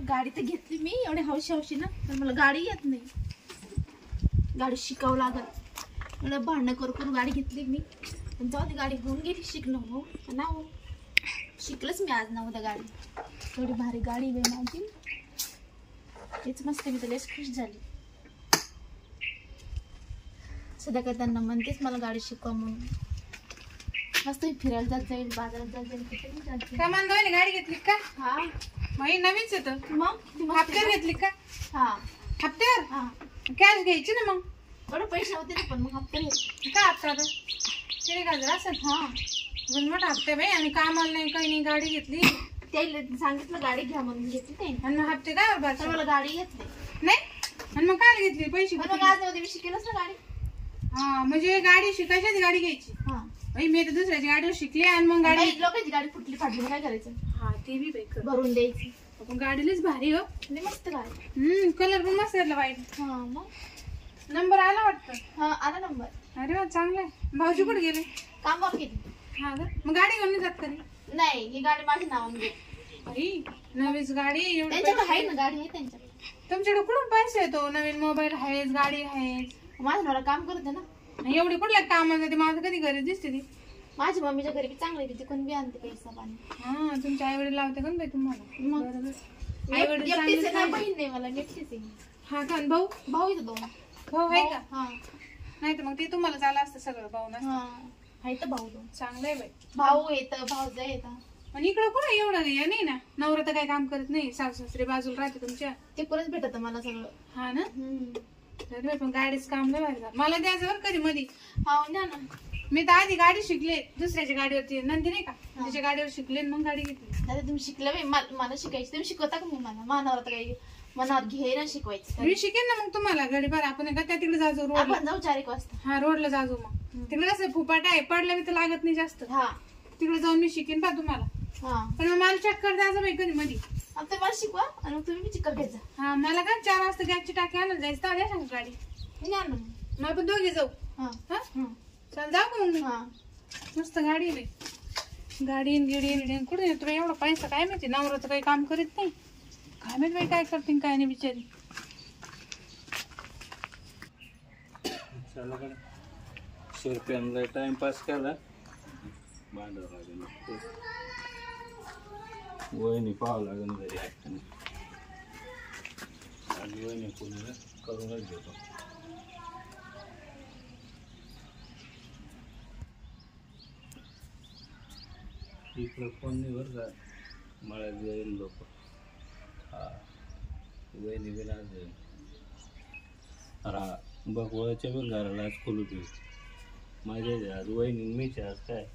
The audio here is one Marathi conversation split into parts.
गाडी तर घेतली मी एवढे हौशी ना, पण मला गाडी येत नाही. गाडी शिकावं लागल. मला भांडणं करून गाडी घेतली मी. पण जाऊ दे, गाडी होऊन गेली. शिकणं हो ना हो, शिकलंच मी आज ना उद्या गाडी. एवढी भारी गाडी आहे माझी. तेच मस्त, मी तर लयच खुश झाली. सध्या काय त्यांना म्हणतेच मला गाडी शिकवा म्हणून. मस्त फिरायला जात जाईल, बाजारात जात जाईल. का मानगावने गाडी घेतली का? हा मग नवीनच येतं. मग हप्त्यावर घेतली का? हा हप्त्यावर. हा कॅश घ्यायची ना मग. थोडे पैसे होते ना, पण मग हप्त्यावर का हप्ता आता 3000 असेल. हा पण मोठा हप्ते बाई. आणि कामाला नाही काही नाही, गाडी घेतली. त्याला सांगितलं गाडी घ्या म्हणून घेतली ते. आणि मग हप्ते काय तर मला गाडी येत नाही. आणि मग काय घेतली पैसे? मग आज नव्हते मी शिकेलच ना गाडी. हा म्हणजे गाडी शिकायची आधी गाडी घ्यायची. हा बाई मी तर दुसऱ्याची गाडीवर शिकली आणि मग गाडी लोकांची गाडी फुटली फाटली काय करायचं? हा ते बी बाई भरून द्यायची. पण गाडीलाच भारी हो. मस्त गाडी. कलर पण मस्त घेतला बाई. हा मग नंबर आला वाटतं. हा आला नंबर. अरे वा चांगला आहे. भाऊजी कुठे गेले? कामावर गेली. हा का? मग गाडी घेऊन नाही जात कधी? नाही, ही गाडी माझ्या नावाने घे. बाई नवीच गाडी एवढी. त्यांच्याकडे आहे ना गाडी, आहे त्यांच्याकडे. तुमच्याकडे कुठून पैसे येतो? नवीन मोबाईल आहेच, गाडी आहेच. माझं नवरा काम करते ना. एवढी कुठल्या कामाला जाते? माझं कधी घरी दिसते ती. माझ्या मम्मीच्या घरी बी चांगली तिथे कोण बी आणते पैसा पाणी. हा तुमच्या आई वडील लावते का बाई तुम्हाला? मग आई वडील एकटीच आहे ना, चांगले. बहीण नाही मला, एकटीच आहे. हा का? आणि भाऊ? भाऊ इथं 2. भाऊ आहे का? हा नाही तर मग ते तुम्हाला झालं असतं सगळं. भाऊ ना हा आहे तर भाऊ 2. चांगलं आहे बाई. भाऊ येतं, भाऊजा येतं. आणि इकडं कुठं एवढं हे नाही ना. नवरा तर काही काम करत नाही. सासू सासरे बाजूला राहते तुमच्या. ते परत भेटत मला सगळं. हा ना. तर पण गाडीच काम नाही व्हायचं. मला द्यायचं बरं कधी मधी. हा द्या ना. मी तर आधी गाडी शिकले दुसऱ्याच्या गाडीवरती. नंदी नाही का त्याच्या गाडीवर शिकले मग गाडी घेतली. दादा तुम्ही शिकलं बाई, मला शिकायची. तुम्ही शिकवता का? मी मानावर तर काही मनावर घे ना शिकवायचं. मी शिकेन ना मग तुम्हाला. गाडी बरं आपण का त्या तिकडे जाजो रोड. आपण जाऊ 4 वाजता. हा रोडला जाजो. मग तिकडे कसं फुपाट आहे, पडलं मी तर लागत नाही जास्त. हा तिकडे जाऊन मी शिकेन पा तुम्हाला. हा पण मग मला चक्कर द्यायचं बाई कधी मध्ये. आता मला शिकवा आणि मग तुम्ही चिकन घ्यायचा. हा मला का 4 वाजता गॅसची टाकी आणायला जायचं. तर द्या सांग गाडी. मी आणू. मग आपण दोघे जाऊ. हा हा हा चल जाऊ मग. हा मस्त गाडी आहे. गाडी गिडी कुठे येतो एवढा पैसा? काय माहिती. नवऱ्याचं काही काम करीत नाही. काय माहिती बाई काय करते काय नाही बिचारी. शेरप्यांना टाइमपास केला. वहिनी पाहावं लागेल घरी ऐकताना. आणि वहिनी पुण्याला करूनच घेतो. इकडं कोण नाही बरं का. मळ्यात जाईल लोक. हा वहिनी बी आज हा बघ वळच्या बघ घराला आज खोलू दे. माझ्या आज वहिनी मीच आज काय.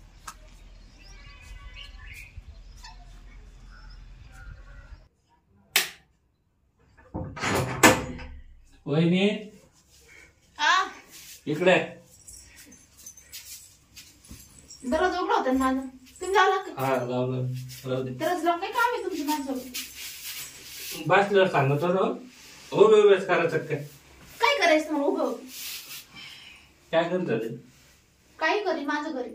वहिनी इकडे. दररोज उघडा होता ना माझं. तुम्ही जाऊ लागतं. हा लावलं राहू दे. दररोज लावून काय काम आहे तुमची माझ्यासोबत? बसल्यावर सांगतो ना. उभे उभेच करायचं काय. काय करायचं मला उभं? काय करत झाले? काही करी माझं घरी.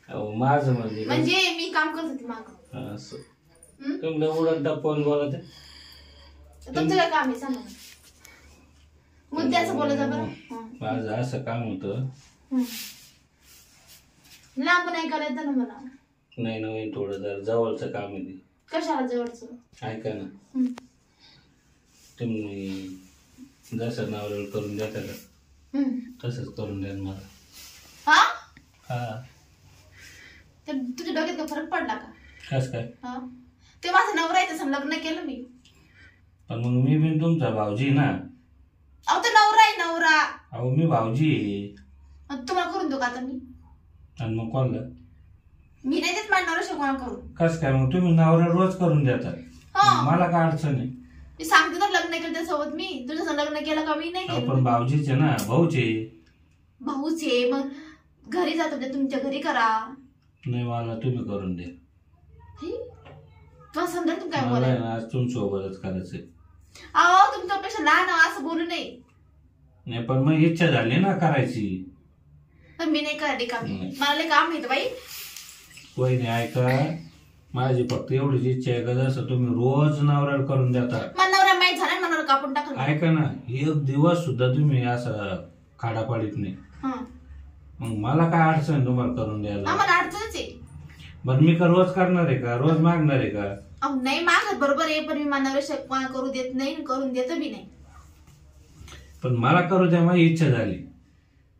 अहो माझं म्हणजे मी काम करत होते माग. असं तुम्ही उडत टप्पन बोलत. तुमचं काय काम आहे सांगा. मुद्द्याचं बोलायचं बरं. माझं असं काम होतं. लांब नाही करायचं ना मला. नाही नवीन थोडं जर जवळचं काम आहे. कशाला जवळचं? ऐका ना. तुम्ही जसं नवऱ्याला करून देता का तसंच करून द्या मला. हा हा तर तुझ्या डोक्यात काय फरक पडला का? कस काय? हा ते माझं नवरा आहे तसं लग्न केलं मी. पण मग मी बी तुमचा भाऊजी ना. अहो तो नवरा आहे नवरा. अहो मी भाऊजी आहे. तुम्हाला करून देऊ का आता मी? आणि मग कोणला? मी नाही देत माझ्या नवरा शिकवण करून. कस काय मग तुम्ही नवरा रोज करून देतात. मला काय अडचण आहे. मी सांगते ना लग्न केलं त्यासोबत मी. तुझ्या लग्न केलं का? मी नाही केलं. पण भाऊजीचे ना. भाऊचे भाऊच आहे. मग घरी जातो ते तुमच्या घरी करा. नाही मला तुम्ही करून द्या. तुला समजा तुम्ही काय मला बोला. आज तुमच्यासोबतच करायचंय. अहो तुमच्यापेक्षा लहान असं बोलू नये. नाही पण मग इच्छा झाली ना करायची. पण मी नाही करते काम. मला लय काम येतं बाई. वहिनी ऐका. माझी फक्त एवढीच इच्छा आहे का जसं तुम्ही रोज नवऱ्याला करून देता. मला नवरा माहीत झाला ना, मला कापून टाकलं. ऐका ना, एक दिवस सुद्धा तुम्ही असं खाडा पाडीत नाही. मग मला काय अडचण तुम्हाला करून द्यायला? आम्हाला अडचणच आहे. बरं मी का रोज करणार आहे का? रोज मागणार आहे का? अहो नाही मागत, बरोबर आहे, पण मी मला करू देत नाही, करून देत बी नाही. पण मला करू द्या, माझी इच्छा झाली.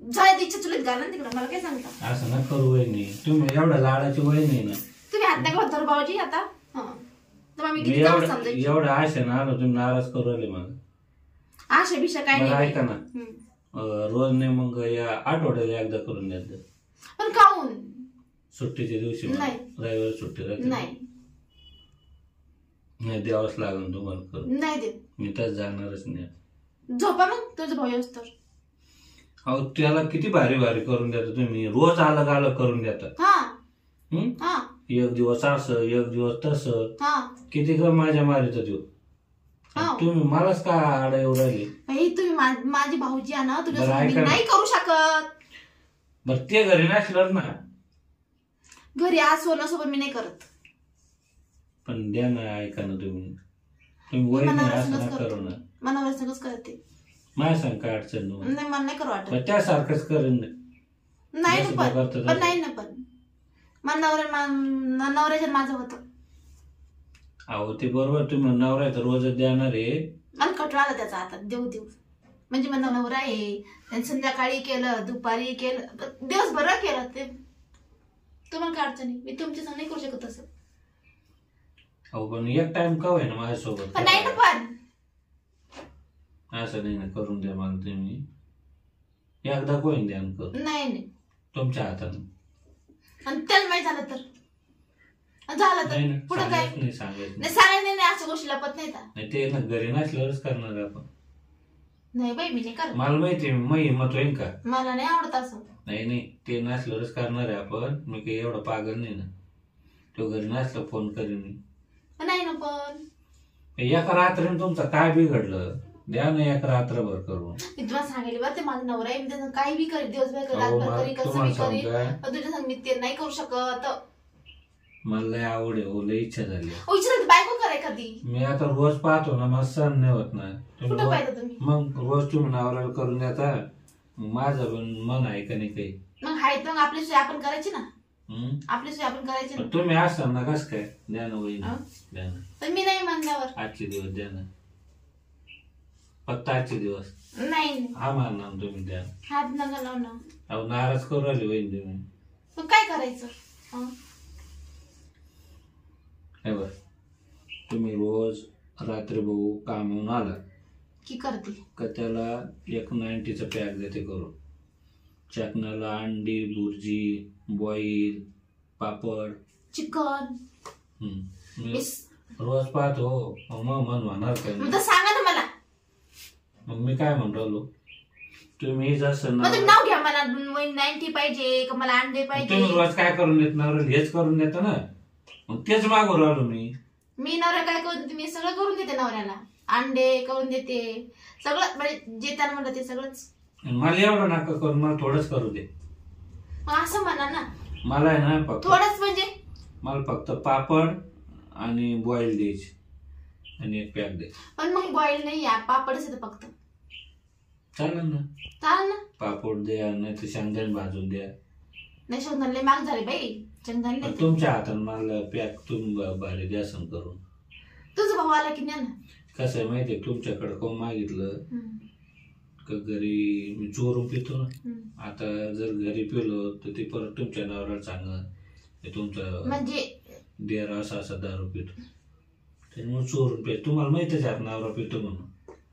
झाली इच्छा चुलीत घाला तिकडे, मला काय सांगता? असं ना करू वहिनी, तुम्ही एवढ्या लाडाची वय नाही ना. तुम्ही हात नाही घालतो भाऊजी आता. तुम्हाला मी मी किती चांगलं समजायची. एवढ्या आशा ना आलो, तुम्ही नाराज करू राहिले मला. आशा बिशा काय बरं नाही. ऐका ना, रोज नाही मग या आठवड्याला एकदा करून द्या. पण काहून? सुट्टीच्या दिवशी नाही. रविवारी सुट्टी राहते. नाही द्यावंच लागेल तुम्हाला करून. नाही देत. मी तर जाणारच नाही. झोपा मग तुझं भाऊ असतो. अहो त्याला किती भारी भारी करून देता तुम्ही, रोज अलग अलग करून देता. हा एक दिवस असं, एक दिवस तसं, हा किती का माझ्या मारित देऊ. तुम्ही मलाच का आडा येऊ राहिले? बाई तुम्ही माझी भाऊजी आहे ना, बरं, तुझ्या ऐका ना. नाही करू शकत. बर ते घरी नसलं ना, घरी आज सोबत मी नाही करत. पण द्या ना. ऐका ना, तुम्ही वय नाही असं ना करू ना. मनावर सगळंच करते. माझ्या सांग काय अडचण नाही. नाही मला नाही करू वाटत. पण त्यासारखंच करेन नाही ना पण नाही ना पण मला नवऱ्याच्या माझं होतं. अहो ते बरोबर, तुम्ही नवरा तर रोजच देणार आहे. मला कटळा आला त्याचा आता देऊ म्हणजे मला नवरा आहे. त्यांनी संध्याकाळी केलं, दुपारी केलं, दिवसभर केलं. ते तुम्हाला काय अडचण आहे? मी तुमच्या संग नाही करू शकत असं. अहो पण एक टाइम का होईना माझ्यासोबत. पण नाही ना पण असं नाही ना, करून द्या मला तुम्ही. एकदा कोण द्या करून. नाही तुमच्या हाताने. आणि त्याला माहित झालं तर पुढे काय नाही सांगायचं नाही, सांगायचं नाही. अशा गोष्टी लपत नाही. ते ना घरी नसल्यावरच करणार आपण. नाही बाई मी नाही करत. मला माहिती आहे, मग हिंमत होईल का? मला नाही आवडत असं. नाही ते नसल्यावरच करणार आहे आपण. मी काही एवढं पागल नाही ना. तो घरी नसला फोन करीन मी. नाही ना पण एका रात्रीने तुमचं काय बिघडलं? द्या ना एक रात्रभर करून. मी तुला सांगेल बरं, ते माझं नवरा आहे. मी त्याचं काही बी करेल, दिवसभर करेल, अहो, रातभर करेल, कसं बी करेल. काय पण तुझ्या संग मी ते नाही करू शकत. मला लय आवड आहे, लय इच्छा झाली. विचारत बायको कराय कधी. मी आता रोज पाहतो ना, मला सहन नाही होत ना. कुठं पाहिजे तुम्ही? मग रोज तुम्ही नवऱ्याला करून देता. माझं पण मन आहे का नाही काही. मग हाय मग आपली सोय आपण करायची ना. आपली सोय आपण करायची ना. तुम्ही असताना कस काय? द्या ना वहिनी, द्या ना. पण मी नाही म्हणल्यावर आजचे दिवस द्या ना, फक्त आजचे दिवस. नाही हा मारणार तुम्ही, द्या. हात नका लावू ना. अहो नाराज करू राहिले वहिनी तुम्ही. मग काय करायचं? हे बघ, तुम्ही रोज रात्री भाऊ कामावून आला की करते का त्याला एक 90चा पॅक देते करून. चकनाला अंडी, भुर्जी, बॉईल, पापड, चिकन. मी रोज पाहतो. मग मन होणार काय? मग तर सांगा ना मला. मग मी काय म्हणून राहिलो, तुम्ही जसं मग तुम्ही नाव घ्या. मला 90 पाहिजे का मला अंडे पाहिजे? तुम्ही रोज काय करून देत? नवऱ्याला हेच करून देता ना. मग तेच मागू राहिलो मी नवऱ्या काय करून देते? मी सगळं करून देते नवऱ्याला. अंडे करून देते, सगळं म्हणजे जे त्याला म्हणलं ते सगळंच. मला एवढं नका करून, मला थोडंच करू दे. असं म्हणा ना. मला आहे ना फक्त थोडंच म्हणजे मला फक्त पापड आणि बॉईल द्यायची आणि एक पॅक दे. पण मग बॉईल नाही या, पापडच येतं फक्त. चालेल ना. चालेल ना. पापड द्या, नाही तर शेंगदाणे भाजून द्या. नाही शेंगदाणे लय महाग झाले बाई. शेंगदाणे तुमच्या हाताने मला पॅक तुम्ही भारी द्या सण करून. तुझा भाऊ आला की नाही ना. कसं आहे माहितीये, तुमच्याकडे कोण मागितलं का घरी मी चोरून पितो ना. आता जर घरी पिलो तर ते परत तुमच्या नवऱ्याला सांगत तुमचं म्हणजे देर असा दारू पितो, त्याच्यामुळे चोरून पितो. तुम्हाला माहितीच आहे नवरा पितो म्हणून.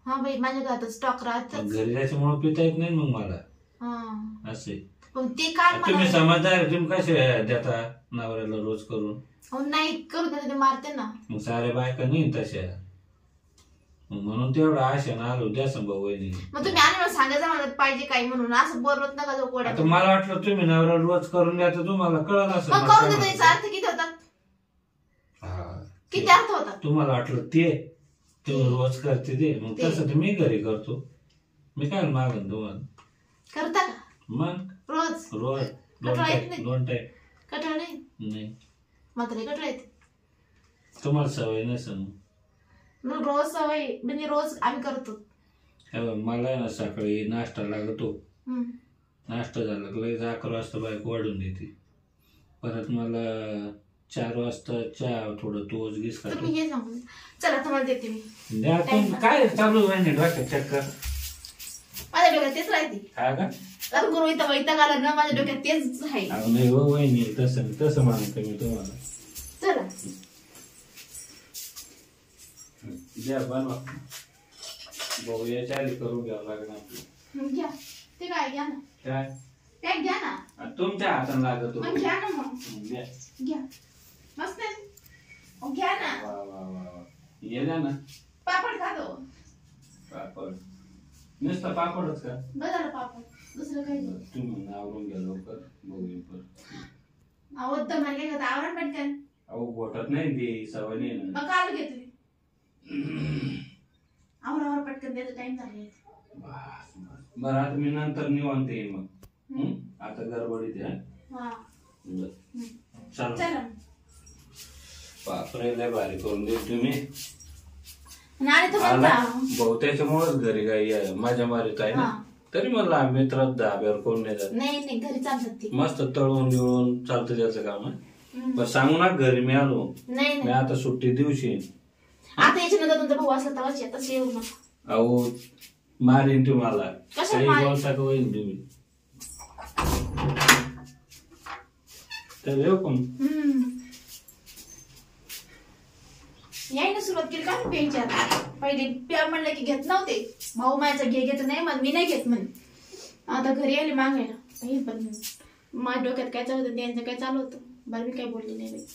हा बाई माझ्या घरात स्टॉक राहत घरी त्याच्यामुळे पिता येत नाही मग मला. असे ते काय तुम्ही समजदार, तुम्ही कसे देता नवऱ्याला रोज करून? नाही करू दे, मारते ना. मग साऱ्या बायका नाही तशा. म्हणून तेवढा आशा ना आलो द्या भाऊ वहिनी. मग तुम्ही आणि मला सांगायचं मला पाहिजे काही म्हणून, असं बोलत नका जाऊ कोड्या. आता मला वाटलं तुम्ही नवरा रोज करून द्या तर तुम्हाला कळलं असं. मग करून देतो याचा अर्थ किती होतात? किती अर्थ होतात? तुम्हाला वाटलं ते तुम्ही रोज करते ते, मग तसं तर मी घरी करतो. मी काय मागन तुम्हाला करता का? मग रोज रोज कटळा येत नाही? दोन टाईम कटळ नाही नाही. मात्र कटळ येते. तुम्हाला सवय नसेल. मग रोज सवय म्हणजे रोज आम्ही करतो. मला आहे ना सकाळी नाश्ता लागतो. हम्म. नाश्ता झाला की लगेच 11 वाजता बायको वाढून देते. परत मला 4 वाजता चहा थोडं तोच गीस खातो. तुम्ही हे सांगून चला तुम्हाला देते मी. द्या तुम्ही. काय चालू आहे नाही डोक्यात चक्कर? माझ्या डोक्यात तेच राहते. हा का? तर गुरु इथं वैताग आला ना माझ्या डोक्यात तेच आहे. अहो नाही हो वहिनी, तसं म्हणतो मी तुम्हाला. चला द्या बनवा. भाऊ याच्या आधी करून घ्यावं लागणार आपलं. घ्या ते काय घ्या ना. काय पॅक घ्या ना. तुमच्या हाताने लागत मग घ्या ना. मग द्या. घ्या मस्त आहे. मग घ्या ना. वा वा वा वा. ये द्या ना. पापड खातो. पापड नुसतं पापडच का? बघा पापड दुसरं काही नाही. तुम्ही आवरून घ्या लवकर. बघू पर आवडत मला काय आवरण पटकन. अहो बोटात नाही ते सवय नाही ना. मग काल घेतली आवर पटकन त्याचा टाइम झाले. बरं आता मी नंतर निवांत येईन मग. आता गडबडीत आहे. हा चला. चला बापरे लय भारी करून देऊ तुम्ही. आणि तो आला म्हणता भाऊ त्याच्यामुळेच घरी काही माझ्या मारीत आहे ना. तरी म्हणला मित्रात धाब्यावर कोण नाही जात. नाही नाही घरी चालतात ते मस्त तळून गिळून चालतं त्याचं काम आहे. पण सांगू ना घरी मी आलो. नाही मी आता सुट्टी दिवशी आता याच्यानंतर तुमचा भाऊ असला तवाच येतच येऊ नका. अहो मारीन तुम्हाला. कशाला काही मारीन? बोलता का होईल तुम्ही. तर येऊ पण याय ना सुरुवात केली का प्यायची. आता पहिले प्या म्हणलं की घेत नव्हते. भाऊ माझ्याचा घेत नाही मग मी नाही घेत म्हणे. आता घरी आले मागायला पण माझ्या डोक्यात काय चालू होतं त्यांचं काय चालू होतं. बरं मी काही बोलली नाही बाई.